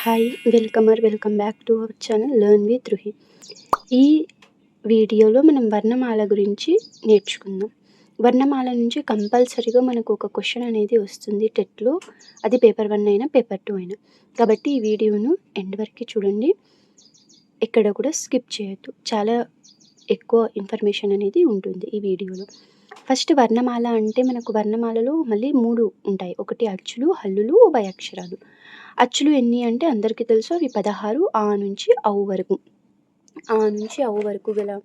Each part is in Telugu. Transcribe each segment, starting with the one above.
Hi! Welcome back to our channel learn with Ruhi. ఈ వీడియోలో మనం వర్ణమాల గురించి నేర్చుకుందాం. వర్ణమాల నుంచి కంపల్సరీగా మనకు ఒక క్వెషన్ అనేది వస్తుంది టెట్‌లో. అది పేపర్ 1 అయినా, పేపర్ 2 అయినా. కాబట్టి ఈ వీడియోను ఎండ్ వరకు చూడండి. ఎక్కడ కూడా స్కిప్ చేయొద్దు. చాలా ఎక్కువ ఇన్ఫర్మేషన్ అనేది ఉంటుంది ఈ వీడియోలో. ఫస్ట్ వర్ణమాల అంటే మనకు వర్ణమాలలో మళ్ళీ 3 ఉంటాయి. ఒకటి అచ్చులు, హల్లులు, ఉభయాక్షరాలు. అచ్చులు ఎన్ని అంటే అందరికీ తెలుసు, అవి 16 ఆ నుంచి ఔ వరకు. ఆ నుంచి ఔ వరకు గల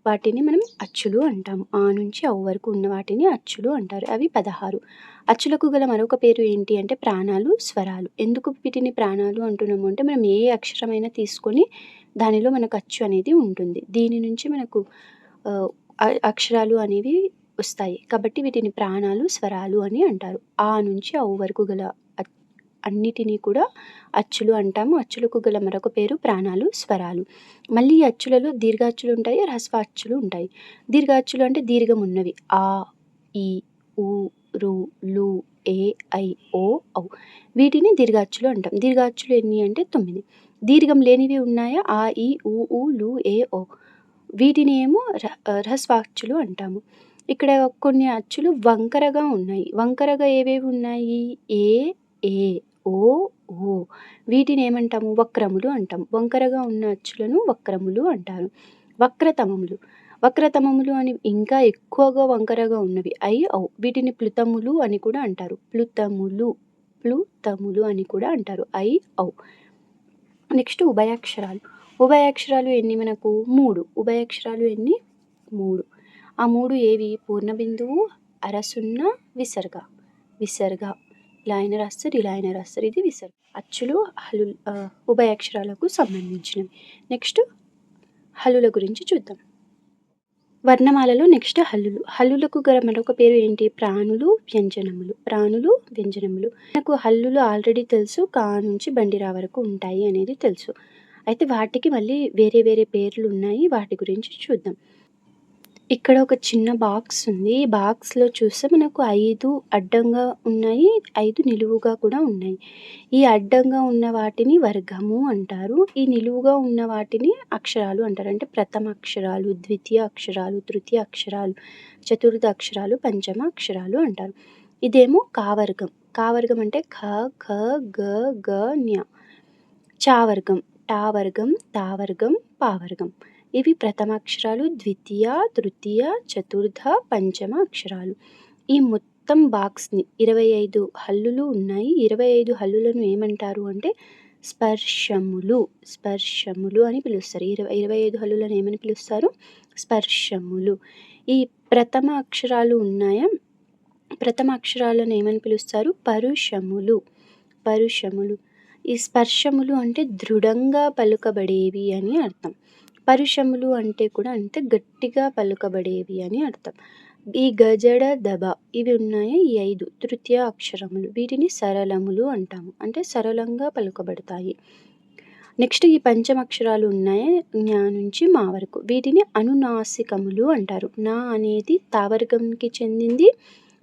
వాటిని మనం అచ్చులు అంటాము. ఆ నుంచి ఔ వరకు ఉన్న వాటిని అచ్చులు అంటారు. అవి 16. అచ్చులకు గల మరొక పేరు ఏంటి అంటే ప్రాణాలు, స్వరాలు. ఎందుకు వీటిని ప్రాణాలు అంటున్నాము అంటే మనం ఏ అక్షరమైనా తీసుకొని దానిలో మనకు అచ్చు అనేది ఉంటుంది. దీని నుంచి మనకు అక్షరాలు అనేవి వస్తాయి. కాబట్టి వీటిని ప్రాణాలు, స్వరాలు అని అంటారు. ఆ నుంచి ఔ వరకు గల అన్నిటినీ కూడా అచ్చులు అంటాము. అచ్చులకు గల మరొక పేరు ప్రాణాలు, స్వరాలు. మళ్ళీ ఈ అచ్చులలో దీర్ఘాచ్చులు ఉంటాయి, హ్రస్వ అచ్చులు ఉంటాయి. దీర్ఘాచ్చులు అంటే దీర్ఘం ఉన్నవి. ఆ, ఈ, ఊ, రు, లు, ఏ, ఐ, ఓ, ఔ. వీటిని దీర్ఘాచ్చులు అంటాం. దీర్ఘాచ్చులు ఎన్ని అంటే 9. దీర్ఘం లేనివి ఉన్నాయా? ఆ, ఈ, ఊ, లు, ఏ, ఓ. వీటిని ఏమో హ్రస్వాచ్చులు అంటాము. ఇక్కడ కొన్ని అచ్చులు వంకరగా ఉన్నాయి. వంకరగా ఏవేవి ఉన్నాయి? ఏ, ఓ, ఓ. వీటిని ఏమంటాము? వక్రములు అంటాము. వంకరగా ఉన్న అచ్చులను వక్రములు అంటారు. వక్రతమములు. వక్రతమములు అని ఇంకా ఎక్కువగా వంకరగా ఉన్నవి ఐ, ఔ. వీటిని ప్లుతములు అని కూడా అంటారు. ప్లుతములు అని కూడా అంటారు. ఐ, ఔ. నెక్స్ట్ ఉభయాక్షరాలు. ఉభయాక్షరాలు ఎన్ని మనకు? 3. ఉభయాక్షరాలు ఎన్ని? 3. ఆ 3 ఏవి? పూర్ణబిందువు, అరసున్న, విసర్గ. ఇలా అయినా రాస్తారు, ఇలా అయినా రాస్తారు. ఇది విసర్గ. అచ్చులు, హల్లులు ఉభయాక్షరాలకు సంబంధించినవి. నెక్స్ట్ హల్లుల గురించి చూద్దాం. వర్ణమాలలో నెక్స్ట్ హల్లులు. హల్లులకు గల మరొక పేరు ఏంటి? ప్రాణులు, వ్యంజనములు. నాకు హల్లులు ఆల్రెడీ తెలుసు, కా నుంచి బండిరా వరకు ఉంటాయి అనేది తెలుసు. అయితే వాటికి మళ్ళీ వేరే వేరే పేర్లు ఉన్నాయి. వాటి గురించి చూద్దాం. ఇక్కడ ఒక చిన్న బాక్స్ ఉంది. ఈ బాక్స్‌లో చూస్తే మనకు 5 అడ్డంగా ఉన్నాయి, 5 నిలువుగా కూడా ఉన్నాయి. ఈ అడ్డంగా ఉన్న వాటిని వర్గము అంటారు. ఈ నిలువుగా ఉన్న వాటిని అక్షరాలు అంటారు. అంటే ప్రథమ అక్షరాలు, ద్వితీయ అక్షరాలు, తృతీయ అక్షరాలు, చతుర్థ అక్షరాలు, పంచమ అక్షరాలు అంటారు. ఇదేమో కావర్గం. కావర్గం అంటే ఖ, ఖ, గ, గ, ఞ. చావర్గం టావర్గం, తావర్గం, పావర్గం. ఇవి ప్రథమ అక్షరాలు, ద్వితీయ, తృతీయ, చతుర్థ, పంచమ అక్షరాలు. ఈ మొత్తం బాక్స్‌ని 25 హల్లులు ఉన్నాయి. 25 హల్లులను ఏమంటారు అంటే స్పర్శములు అని పిలుస్తారు. 25 హల్లులను ఏమని పిలుస్తారు? స్పర్శములు. ఈ ప్రథమ అక్షరాలు ఉన్నాయా? ప్రథమ అక్షరాలను ఏమని పిలుస్తారు? పరుషములు. ఈ స్పర్శములు అంటే దృఢంగా పలుకబడేవి అని అర్థం. పరుషములు అంటే కూడా అంటే గట్టిగా పలుకబడేవి అని అర్థం. ఈ గజడ, దబ ఇవి ఉన్నాయి. ఈ 5 తృతీయ అక్షరములు. వీటిని సరళములు అంటాము. అంటే సరళంగా పలుకబడతాయి. నెక్స్ట్ ఈ పంచమక్షరాలు ఉన్నాయి. జ్ఞ నుంచి మా వరకు. వీటిని అనునాసికములు అంటారు. నా అనేది తావర్గంకి చెందింది.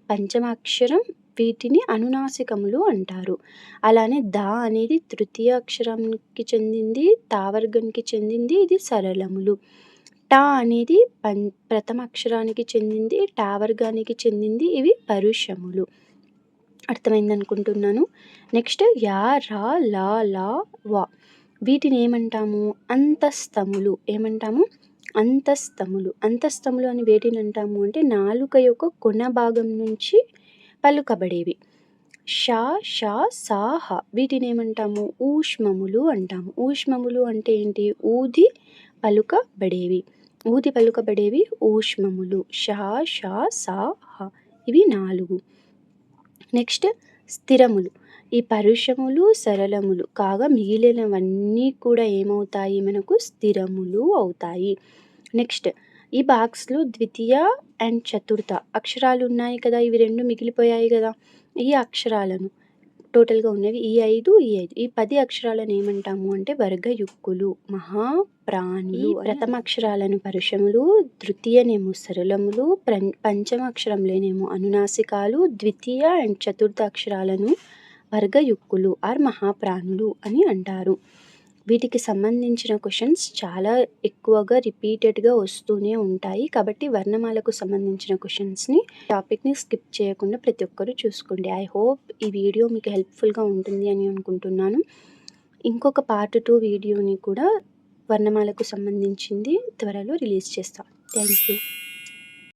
పంచమాక్షరం. వీటిని అనునాసికములు అంటారు. అలానే దా అనేది తృతీయ అక్షరంకి చెందింది, తావర్గానికి చెందింది. ఇది సరళములు. టా అనేది ప్రథమ అక్షరానికి చెందింది, టావర్గానికి చెందింది. ఇవి పరుషములు. అర్థమైంది అనుకుంటున్నాను. నెక్స్ట్ యా, రా, లా, లా, వా. వీటిని ఏమంటాము? అంతస్తములు. ఏమంటాము? అంతస్తములు అని వేటిని అంటాము అంటే నాలుక యొక్క కొన భాగం నుంచి పలుకబడేవి. షా, షా, సా, హ. వీటిని ఏమంటాము? ఊష్మములు అంటాము. ఊష్మములు అంటే ఏంటి? ఊది పలుకబడేవి ఊష్మములు. షా, షా, సా, హ. ఇవి 4. నెక్స్ట్ స్థిరములు. ఈ పరుషములు, సరళములు కాగా మిగిలినవన్నీ కూడా ఏమవుతాయి? మనకు స్థిరములు అవుతాయి. నెక్స్ట్ ఈ బాక్స్‌లో ద్వితీయ అండ్ చతుర్థ అక్షరాలు ఉన్నాయి కదా. ఇవి 2 మిగిలిపోయాయి కదా. ఈ అక్షరాలను టోటల్‌గా ఉన్నవి ఈ 5. ఈ 10 అక్షరాలను ఏమంటాము అంటే వర్గయుక్కులు, మహాప్రాణులు. ప్రథమ అక్షరాలను పరుషములు, తృతీయనేమో సరళములు, పంచమ అక్షరంలోనేమో అనునాసికాలు, ద్వితీయ అండ్ చతుర్థ అక్షరాలను వర్గయుక్కులు ఆర్ మహాప్రాణులు అని అంటారు. వీటికి సంబంధించిన క్వశ్చన్స్ చాలా ఎక్కువగా రిపీటెడ్గా వస్తూనే ఉంటాయి. కాబట్టి వర్ణమాలకు సంబంధించిన క్వశ్చన్స్ని టాపిక్ని స్కిప్ చేయకుండా ప్రతి ఒక్కరూ చూసుకోండి. ఐ హోప్ ఈ వీడియో మీకు హెల్ప్ఫుల్గా ఉంటుంది అని అనుకుంటున్నాను. ఇంకొక పార్ట్ 2 వీడియోని కూడా వర్ణమాలకు సంబంధించింది త్వరలో రిలీజ్ చేస్తాను. Thank you.